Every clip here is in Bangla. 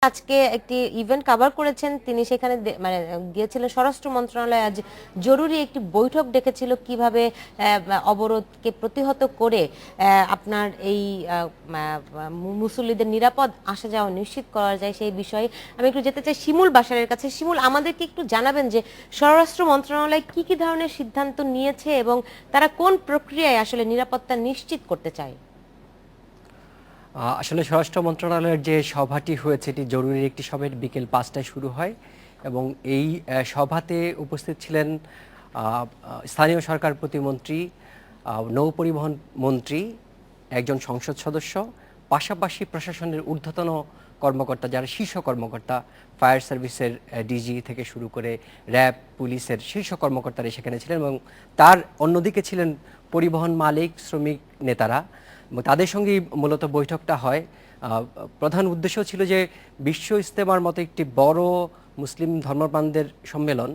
আজকে একটি ইভেন্ট কভার করেছেন তিনি, সেখানে মানে গিয়েছিলেন স্বরাষ্ট্র মন্ত্রণালয়। আজ জরুরি একটি বৈঠক ডেকেছিল কিভাবে অবরোধকে প্রতিহত করে আপনার এই মুসল্লিদের নিরাপদ আসা যাওয়া নিশ্চিত করা যায় সেই বিষয়ে আমি একটু যেতে চাই শিমুল বাশারের কাছে। শিমুল, আমাদেরকে একটু জানাবেন যে স্বরাষ্ট্র মন্ত্রণালয় কি কি ধরনের সিদ্ধান্ত নিয়েছে এবং তারা কোন প্রক্রিয়ায় আসলে নিরাপত্তা নিশ্চিত করতে চায়? আসলে স্বরাষ্ট্র মন্ত্রণালয়ের যে সভাটি হয়েছে এটি জরুরি একটি সভা, বিকেল ৫টায় শুরু হয় এবং এই সভাতে উপস্থিত ছিলেন স্থানীয় সরকার প্রতিমন্ত্রী, নৌ পরিবহন মন্ত্রী, একজন সংসদ সদস্য, পাশাপাশি প্রশাসনের ঊর্ধ্বতন কর্মকর্তা যারা শীর্ষ কর্মকর্তা, ফায়ার সার্ভিসের ডিজি থেকে শুরু করে র্যাব, পুলিশের শীর্ষ কর্মকর্তারা সেখানে ছিলেন এবং তার অন্যদিকে ছিলেন পরিবহন মালিক, শ্রমিক নেতারা এবং তাদের সঙ্গেই মূলত বৈঠকটা হয়। প্রধান উদ্দেশ্য ছিল যে বিশ্ব ইজতেমার মতো একটি বড় মুসলিম ধর্মপ্রাণদের সম্মেলন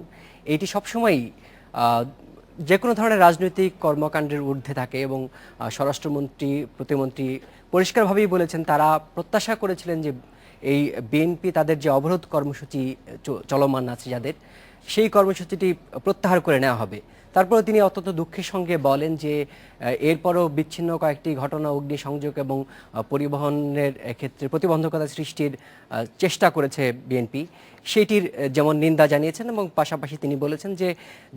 এটি সবসময়ই যে কোনো ধরনের রাজনৈতিক কর্মকাণ্ডের ঊর্ধ্বে থাকে এবং স্বরাষ্ট্রমন্ত্রী, প্রতিমন্ত্রী পরিষ্কারভাবেই বলেছেন তারা প্রত্যাশা করেছিলেন যে এই বিএনপি তাদের যে অবরোধ কর্মসূচি চলমান আছে যাদের, সেই কর্মসূচিটি প্রত্যাহার করে নেওয়া হবে। তারপরে তিনি অত্যন্ত দুঃখের সঙ্গে বলেন যে এরপরও বিচ্ছিন্ন কয়েকটি ঘটনা, অগ্নিসংযোগ এবং পরিবহনের ক্ষেত্রে প্রতিবন্ধকতা সৃষ্টির চেষ্টা করেছে বিএনপি, সেটির যেমন নিন্দা জানিয়েছেন এবং পাশাপাশি তিনি বলেছেন যে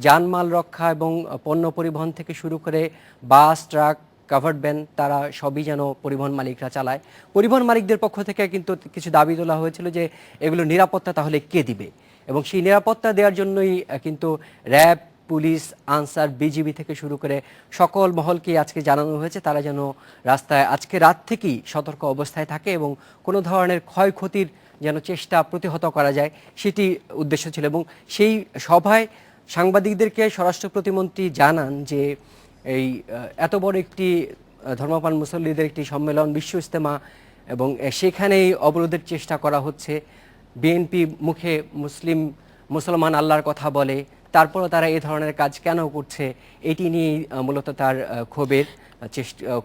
জানমাল রক্ষা এবং পণ্য পরিবহন থেকে শুরু করে বাস, ট্রাক, কাভার্ড ভ্যান তারা সবই যেন পরিবহন মালিকরা চালায়। পরিবহন মালিকদের পক্ষ থেকে কিন্তু কিছু দাবি তোলা হয়েছিল যে এগুলো নিরাপত্তা তাহলে কে দিবে, এবং সেই নিরাপত্তা দেওয়ার জন্যই কিন্তু র্যাব, পুলিশ, আনসার, বিজিবি থেকে শুরু করে সকল মহলকে আজকে জানানো হয়েছে তারা যেন রাস্তায় আজকে রাত থেকেই সতর্ক অবস্থায় থাকে এবং কোনো ধরনের ক্ষয়ক্ষতির যেন চেষ্টা প্রতিহত করা যায় সেটি উদ্দেশ্য ছিল। এবং সেই সভায় সাংবাদিকদেরকে স্বরাষ্ট্র প্রতিমন্ত্রী জানান যে এই এত বড় একটি ধর্মপ্রাণ মুসল্লিদের একটি সম্মেলন, বিশ্ব ইজতেমা, এবং সেখানেই অবরোধের চেষ্টা করা হচ্ছে। বিএনপি মুখে মুসলমান আল্লাহর কথা বলে, তারপরও তারা এই ধরনের কাজ কেন করছে, এটি নিয়ে মূলত তার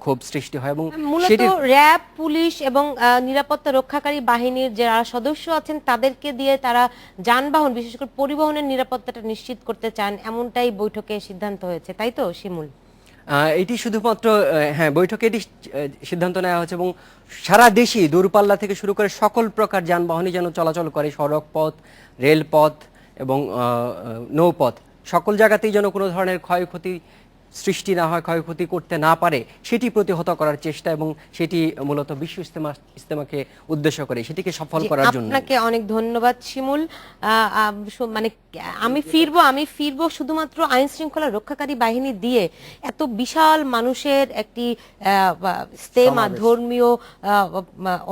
ক্ষোভ সৃষ্টি হয়। এবং মূলত র্যাব, পুলিশ এবং নিরাপত্তা রক্ষাকারী বাহিনীর যারা সদস্য আছেন তাদেরকে দিয়ে তারা যানবাহন, বিশেষ করে পরিবহনের নিরাপত্তাটা নিশ্চিত করতে চান, এমনটাই বৈঠকে সিদ্ধান্ত হয়েছে, তাই তো শিমুল? এটি শুধুমাত্র হ্যাঁ, বৈঠকে এটি সিদ্ধান্ত নেওয়া হয়েছে এবং সারা দেশে দূরপাল্লা থেকে শুরু করে সকল প্রকার যানবাহনই যেন চলাচল করে, সড়ক পথ, রেলপথ এবং নৌপথ, সকল জায়গাতেই যেন কোনো ধরনের ক্ষয়ক্ষতি সৃষ্টি না হয়, ক্ষয়ক্ষতি করতে না পারে সেটি প্রতিহত করার চেষ্টা, এবং সেটি মূলত বিশ্ব ইজতেমাকে উদ্দেশ্য করে সেটিকে সফল করার জন্য। আপনাকে অনেক ধন্যবাদ শিমুল। মানে আমি ফিরবো শুধুমাত্র আইন শৃঙ্খলা রক্ষাকারী বাহিনী দিয়ে এত বিশাল মানুষের একটি ইজতেমা, ধর্মীয়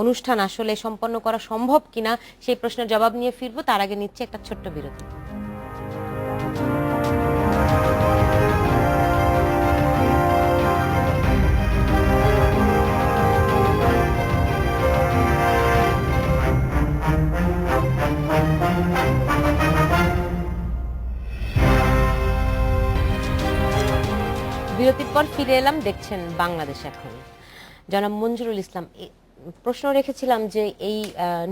অনুষ্ঠান আসলে সম্পন্ন করা সম্ভব কিনা সেই প্রশ্নের জবাব নিয়ে ফিরবো। তার আগে নিচ্ছে একটা ছোট্ট বিরতি। বিরতির পর ফিরে এলাম, দেখছেন বাংলাদেশ এখন। জনাব মঞ্জুরুল ইসলাম, প্রশ্ন রেখেছিলাম যে এই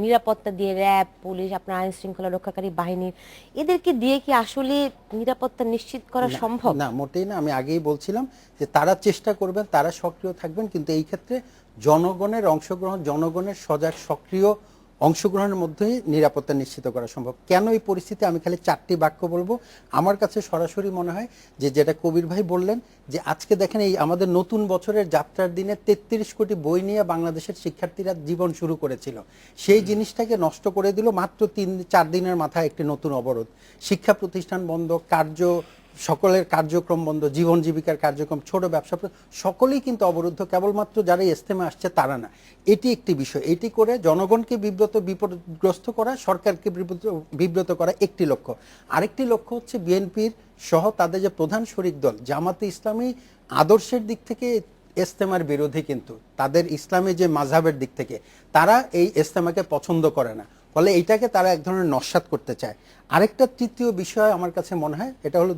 নিরাপত্তা দিয়ে র্যাব, পুলিশ, আপনার আইন শৃঙ্খলা রক্ষাকারী বাহিনীর, এদেরকে দিয়ে কি আসলে নিরাপত্তা নিশ্চিত করা সম্ভব? না, মোটেই না। আমি আগেই বলছিলাম যে তারা চেষ্টা করবেন, তারা সক্রিয় থাকবেন, কিন্তু এই ক্ষেত্রে জনগণের অংশগ্রহণ, জনগণের সজাগ সক্রিয় অংশগ্রহণের মধ্যেই নিরাপত্তা নিশ্চিত করা সম্ভব। কেন এই পরিস্থিতি, আমি খালি 4টি বাক্য বলবো। আমার কাছে সরাসরি মনে হয় যে যেটা কবির ভাই বললেন যে আজকে দেখেন এই আমাদের নতুন বছরের যাত্রার দিনে 33 কোটি বই নিয়ে বাংলাদেশের শিক্ষার্থীরা জীবন শুরু করেছিল, সেই জিনিসটাকে নষ্ট করে দিল মাত্র 3-4 দিনের মাথায় একটি নতুন অবরোধ। শিক্ষা প্রতিষ্ঠান বন্ধ, সকলের কার্যক্রম বন্ধ, জীবন জীবিকার কার্যক্রম, ছোট ব্যবসা সকলেই কিন্তু অবরুদ্ধ, কেবলমাত্র যারা ইজতেমা আসছে তারা না। এটি একটি বিষয়। এটি করে জনগণকে বিপদগ্রস্ত করা, সরকারকে বিব্রত করা একটি লক্ষ্য। আরেকটি লক্ষ্য হচ্ছে বিএনপির সহ তাদের যে প্রধান শরিক দল জামাতে ইসলামী আদর্শের দিক থেকে ইজতেমার বিরোধী, কিন্তু তাদের ইসলামী যে মাযহাবের দিক থেকে তারা এই ইজতেমাকে পছন্দ করে না, ফলে এইটাকে তারা এক ধরনের নস্যাৎ করতে চায়। আরেকটা তৃতীয় বিষয় আমার কাছে মনে হয়, এটা হলো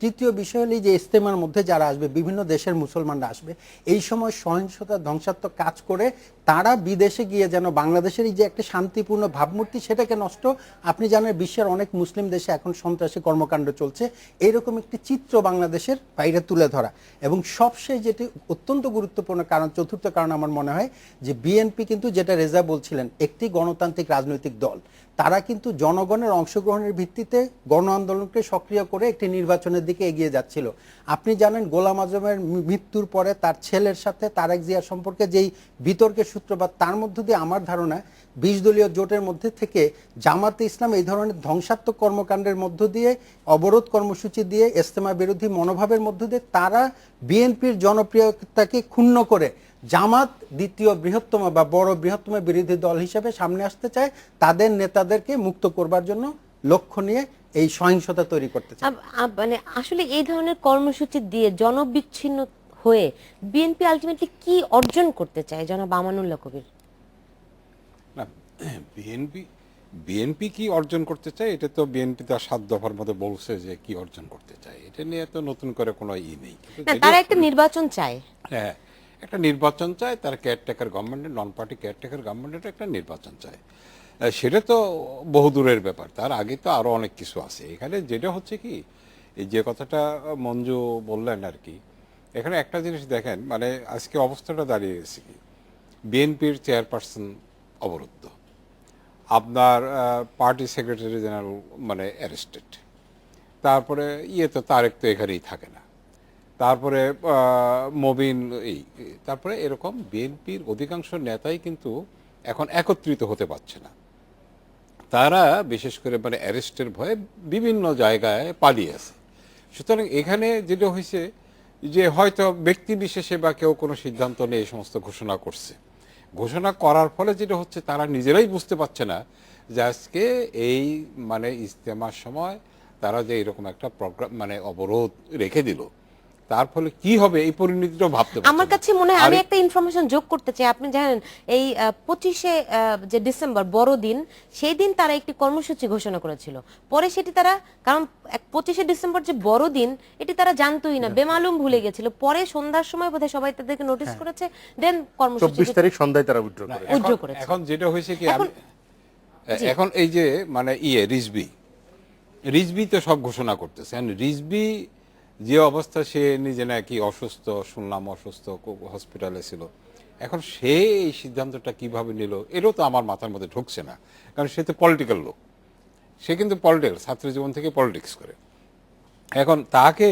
তৃতীয় বিষয় হলো এই যে ইজতেমার মধ্যে যারা আসবে, বিভিন্ন দেশের মুসলমানরা আসবে, এই সময় সহিংসতা ধ্বংসাত্মক কাজ করে তারা বিদেশে গিয়ে যেন বাংলাদেশের এই যে একটা শান্তিপূর্ণ ভাবমূর্তি সেটাকে নষ্ট, আপনি জানেন বিশ্বের অনেক মুসলিম দেশে এখন সন্ত্রাসী কর্মকাণ্ড চলছে, এইরকম একটি চিত্র বাংলাদেশের বাইরে তুলে ধরা। এবং সবশেষ যেটি অত্যন্ত গুরুত্বপূর্ণ কারণ, চতুর্থ কারণ আমার মনে হয় যে বিএনপি কিন্তু, যেটা রেজা বলছিলেন, একটি গণতান্ত্রিক রাজনৈতিক দল, তারা কিন্তু জনগণের অংশগ্রহণের ভিত্তিতে গণ আন্দোলনকে সক্রিয় করে একটি নির্বাচনের দিকে এগিয়ে যাচ্ছিল। আপনি জানেন গোলাম আজমের মৃত্যুর পরে তার ছেলের সাথে তারেক জিয়ার সম্পর্কে যেই বিতর্কের সূত্রপাত, তার মধ্য দিয়ে আমার ধারণা 20 দলীয় জোটের মধ্যে থেকে জামাতে ইসলাম এই ধরনের ধ্বংসাত্মক কর্মকাণ্ডের মধ্য দিয়ে, অবরোধ কর্মসূচি দিয়ে, ইজতেমা বিরোধী মনোভাবের মধ্য দিয়ে তারা বিএনপির জনপ্রিয়তাকে ক্ষুণ্ণ করে জামাত দ্বিতীয় বৃহত্তম বা বৃহত্তম বিরোধী দল হিসেবে সামনে আসতে চায়, তাদের নেতাদেরকে মুক্ত করবার জন্য লক্ষ্য নিয়ে এই সহিংসতা তৈরি করতে চায়। মানে আসলে এই ধরনের কর্মসূচি দিয়ে জনবিচ্ছিন্ন হয়ে বিএনপি আলটিমেটলি কি অর্জন করতে চায়, জনাব আমানুল্লাহ কবির? না, বিএনপি কি অর্জন করতে চায়, এটা তো বিএনপি তার 7 দফার মধ্যে বলছে যে কি অর্জন করতে চায়, এটা নিয়ে তো নতুন করে কোনো নেই। না, তারা একটা নির্বাচন চায়। হ্যাঁ, একটা নির্বাচন চায়, তার কেয়ারটেকার গভর্নমেন্টের, নন পার্টি কেয়ারটেকার গভর্নমেন্টের একটা নির্বাচন চায়। সেটা তো বহুদূরের ব্যাপার, তার আগে তো আরো অনেক কিছু আছে। এখানে যেটা হচ্ছে কি, এই যে কথাটা মঞ্জু বললেন আর কি, এখানে একটা জিনিস দেখেন, মানে আজকে অবস্থাটা দাঁড়িয়ে গেছে কি, বিএনপির চেয়ারপারসন অবরুদ্ধ, আপনার পার্টি সেক্রেটারি জেনারেল মানে অ্যারেস্টেড, তারপরে তো তারেক তো এখানেই থাকে না, তারপরে মবিন, তারপরে এরকম বিএনপির অধিকাংশ নেতাই কিন্তু এখন একত্রিত হতে পারছে না। তারা বিশেষ করে মানে অ্যারেস্টের ভয়ে বিভিন্ন জায়গায় পালিয়ে আছে। সুতরাং এখানে যেটা হয়েছে যে হয়তো ব্যক্তি বিশেষে বা কেউ কোনো সিদ্ধান্ত নিয়ে এই সমস্ত ঘোষণা করছে, ঘোষণা করার ফলে যেটা হচ্ছে তারা নিজেরাই বুঝতে পারছে না যে আজকে এই মানে ইজতেমার সময় তারা যে এরকম একটা প্রোগ্রাম মানে অবরোধ রেখে দিল, তার ফলে কি হবে এই পরিণতিটাও ভাবতে পারছে আমার না। কাছে মনে হয়, আমি একটা ইনফরমেশন যোগ করতে চাই। আপনি জানেন এই 25শে যে ডিসেম্বর বড়দিন, সেই দিন তারা একটি কর্মসূচি ঘোষণা করেছিল। পরে সেটি তারা, কারণ 25শে ডিসেম্বর যে বড়দিন, এটি তারা জানতোই না, বেমালুম ভুলে গেছিল। পরে সন্ধ্যার সময় বোধহয় সবাই তাদেরকে নোটিস করেছে, দেন কর্মসূচি 24 তারিখ সন্ধ্যায় তারা উইথড্র করে। উইথড্র করেছে। এখন যেটা হয়েছে কি, এখন- এখন এই যে মানে রিজবি তো সব ঘোষণা করতেছে। রিজবি যে অবস্থা, সে নিজে নাকি অসুস্থ, শুনলাম অসুস্থ, হসপিটালে ছিল। এখন সে এই সিদ্ধান্তটা কিভাবে নিল, এটাও তো আমার মাথার মধ্যে ঢুকছে না, কারণ সে তো পলিটিক্যাল লোক, সে কিন্তু পলিটিক্যাল ছাত্র জীবন থেকে পলিটিক্স করে। এখন তাকে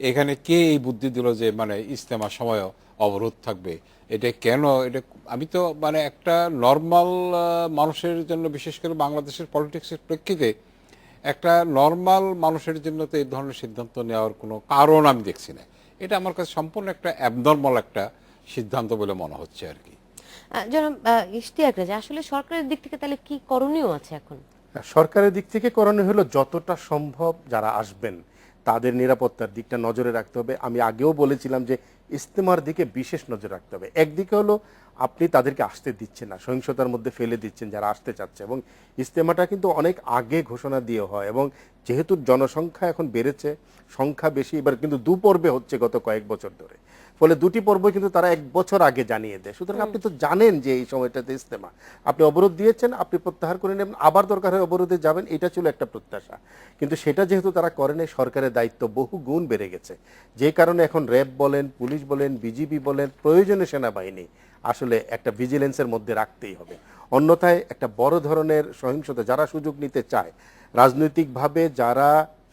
এখানে কে এই বুদ্ধি দিল যে মানে ইজতেমার সময় অবরোধ থাকবে, এটা কেন? এটা আমি তো মানে একটা নর্মাল মানুষের জন্য, বিশেষ করে বাংলাদেশের পলিটিক্সের প্রেক্ষিতে একটা নর্মাল মানুষের জন্য তো এই ধরনের সিদ্ধান্ত নেওয়ার কোনো কারণ আমি দেখছি না। এটা আমার কাছে সম্পূর্ণ একটা অ্যাবনর্মাল একটা সিদ্ধান্ত বলে মনে হচ্ছে আর কি। জনাব ইশতিয়াক রেজা, আসলে সরকারের দিক থেকে তাহলে কি করণীয় আছে এখন? সরকারের দিক থেকে করণীয় হলো যতটা সম্ভব যারা আসবেন তাদের নিরাপত্তার দিকটা নজরে রাখতে হবে। আমি আগেও বলেছিলাম যে ইজতেমার দিকে বিশেষ নজর রাখতে হবে। একদিকে হলো আপনি তাদেরকে আসতে দিচ্ছেন না, সহিংসতার মধ্যে ফেলে দিচ্ছেন যারা আসতে চাচ্ছে, এবং ইজতেমাটা কিন্তু অনেক আগে ঘোষণা দিয়ে হয়, এবং যেহেতু জনসংখ্যা এখন বেড়েছে, সংখ্যা বেশি, এবার কিন্তু 2 পর্বে হচ্ছে গত কয়েক বছর ধরে, ফলে 2টি পর্ব কিন্তু তারা 1 বছর আগে জানিয়ে দেয়। সুতরাং আপনি তো জানেন যে এই সময়টাতে ইজতেমা, আপনি অবরোধ দিয়েছেন, আপনি প্রত্যাহার করে নেবেন, আবার দরকার হয় অবরোধে যাবেন, এটা ছিল একটা প্রত্যাশা। কিন্তু সেটা যেহেতু তারা করেনি, সরকারের দায়িত্ব বহু গুণ বেড়ে গেছে, যে কারণে এখন র্যাব বলেন, পুলিশ বলেন, বিজিবি বলেন, প্রয়োজনে সেনাবাহিনী আসলে একটা ভিজিলেন্সের মধ্যে রাখতেই হবে। অন্যথায় একটা বড় ধরনের সহিংসতা, যারা সুযোগ নিতে চায় রাজনৈতিকভাবে, যারা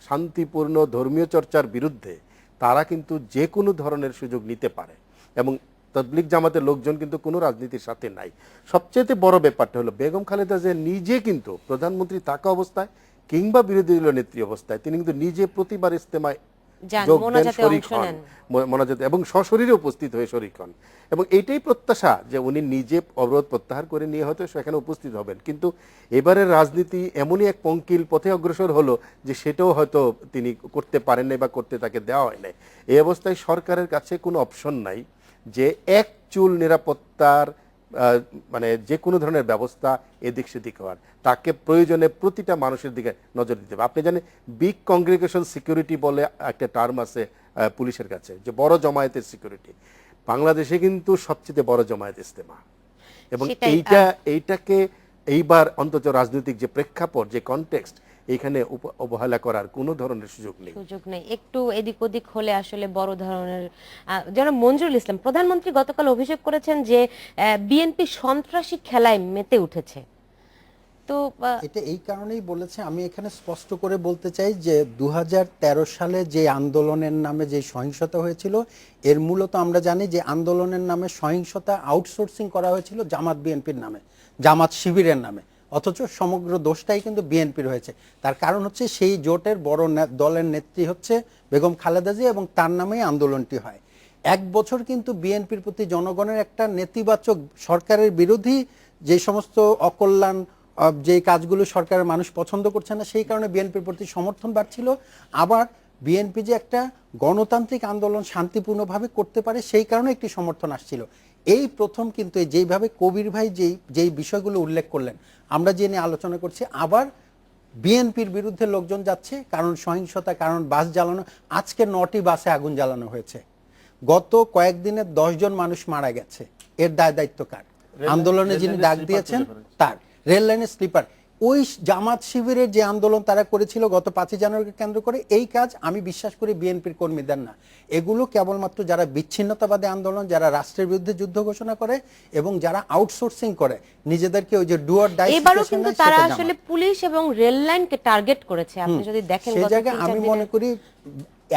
শান্তিপূর্ণ ধর্মীয় চর্চার বিরুদ্ধে, তারা কিন্তু যে কোনো ধরনের সুযোগ নিতে পারে। এবং তাবলিগ জামাতের লোকজন কিন্তু কোনো রাজনীতির সাথে নাই। সবচেয়ে বড় ব্যাপারটা হলো বেগম খালেদা জিয়া নিজে কিন্তু প্রধানমন্ত্রী থাকা অবস্থায় কিংবা বিরোধী দলীয় নেত্রী অবস্থায় তিনি কিন্তু নিজে প্রতিবার ইজতেমায় যোগ দেন, শরীক হন, মোনাজাতে, এবং সশরীরে উপস্থিত হয়ে শরীক হন। এবং এইটাই প্রত্যাশা যে উনি নিজে অবরোধ প্রত্যাহার করে নিয়ে হয়তো সেখানে উপস্থিত হবেন। কিন্তু এবারের রাজনীতি এমনই এক পঙ্কিল পথে অগ্রসর হলো যে সেটাও হয়তো তিনি করতে পারেন নাই বা করতে তাকে দেওয়া হয় নাই। এই অবস্থায় সরকারের কাছে কোনো অপশন নাই যে এক চুল নিরাপত্তার মানে যে কোনো ধরনের ব্যবস্থা এদিক সেদিক হওয়ার, তাকে প্রয়োজনে প্রতিটা মানুষের দিকে নজর দিতে হবে। আপনি জানেন বিগ কংগ্রিগেশন সিকিউরিটি বলে একটা টার্ম আছে পুলিশের কাছে, যে বড় জমায়েতের সিকিউরিটি। বাংলাদেশে কিন্তু সবচেয়ে বড় জমায়েত ইজতেমা, এবং সেটাই, এইটাকে এইবার অন্তত রাজনৈতিক যে প্রেক্ষাপট, যে কনটেক্সট, এইখানে অবহেলা করার কোনো ধরনের সুযোগ নেই। একটু এদিক ওদিক হলে আসলে বড় ধরনের যেন মঞ্জুরুল ইসলাম প্রধানমন্ত্রী গতকাল অভিযোগ করেছেন যে বিএনপি সন্ত্রাসী খেলায় মেতে উঠেছে। তো এটা এই কারণেই বলেছে, আমি এখানে স্পষ্ট করে বলতে চাই যে 2013 সালে যে আন্দোলনের নামে যে সহিংসতা হয়েছিল, এর মূলত আমরা জানি যে আন্দোলনের নামে সহিংসতা আউটসোর্সিং করা হয়েছিল জামাত বিএনপির নামে, জামাত শিবিরের নামে, অথচ সমগ্র দোষটাই কিন্তু বিএনপির হয়েছে। তার কারণ হচ্ছে সেই জোটের বড় দলের নেত্রী হচ্ছে বেগম খালেদা জিয়া, এবং তার নামেই আন্দোলনটি হয়। 1 বছর কিন্তু বিএনপির প্রতি জনগণের একটা নেতিবাচক, সরকারের বিরোধী যে সমস্ত অকল্যাণ, যে কাজগুলো সরকারের মানুষ পছন্দ করছে না, সেই কারণে বিএনপির প্রতি সমর্থন বাড়ছিল। আবার বিএনপি যে একটা গণতান্ত্রিক আন্দোলন শান্তিপূর্ণভাবে করতে পারে, সেই কারণে একটি সমর্থন আসছিল। এই প্রথম কিন্তু যেইভাবে কবির ভাই যেই বিষয়গুলো উল্লেখ করলেন, আমরা যে নিয়ে আলোচনা করছি, আবার বিএনপির বিরুদ্ধে লোকজন যাচ্ছে, কারণ সহিংসতা, কারণ বাস জ্বালানো। আজকে 9টি বাসে আগুন জ্বালানো হয়েছে, গত কয়েকদিনে 10 জন মানুষ মারা গেছে। এর দায়িত্ব কার? আন্দোলনে যিনি ডাক দিয়েছেন তার। রেল লাইনের স্লিপার, ওই জামাত শিবিরের যে আন্দোলন তারা করেছিল গত 5ই জানুয়ারিকে কেন্দ্র করে, এই কাজ আমি বিশ্বাস করি বিএনপির কর্মীদের না। এগুলো কেবলমাত্র যারা বিচ্ছিন্নতাবাদী আন্দোলন, যারা রাষ্ট্রের বিরুদ্ধে যুদ্ধ ঘোষণা করে এবং যারা আউটসোর্সিং করে নিজেদেরকে, ওই যে ডু অর ডাই। এবারও কিন্তু তারা আসলে পুলিশ এবং রেল লাইনকে টার্গেট করেছে। আপনি যদি দেখেন সেই জায়গায় আমি মনে করি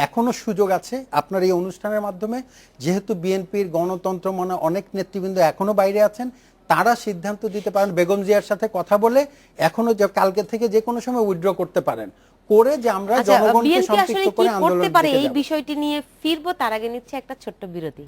এখনো সুযোগ আছে আপনার এই অনুষ্ঠানের মাধ্যমে, যেহেতু বিএনপির গণতন্ত্র মনে অনেক নেতৃবৃন্দ এখনো বাইরে আছেন, তারা সিদ্ধান্ত দিতে পারেন, বেগম জিয়ার সাথে কথা বলে এখনো কালকে থেকে যে কোনো সময় উইথড্র করতে পারেন, করে যে আমরা জনগণকে সম্পৃক্ত করে আন্দোলন করতে পারে। এই বিষয়টি নিয়ে ফিরবো, তার আগে নিচ্ছে একটা ছোট্ট বিরতি।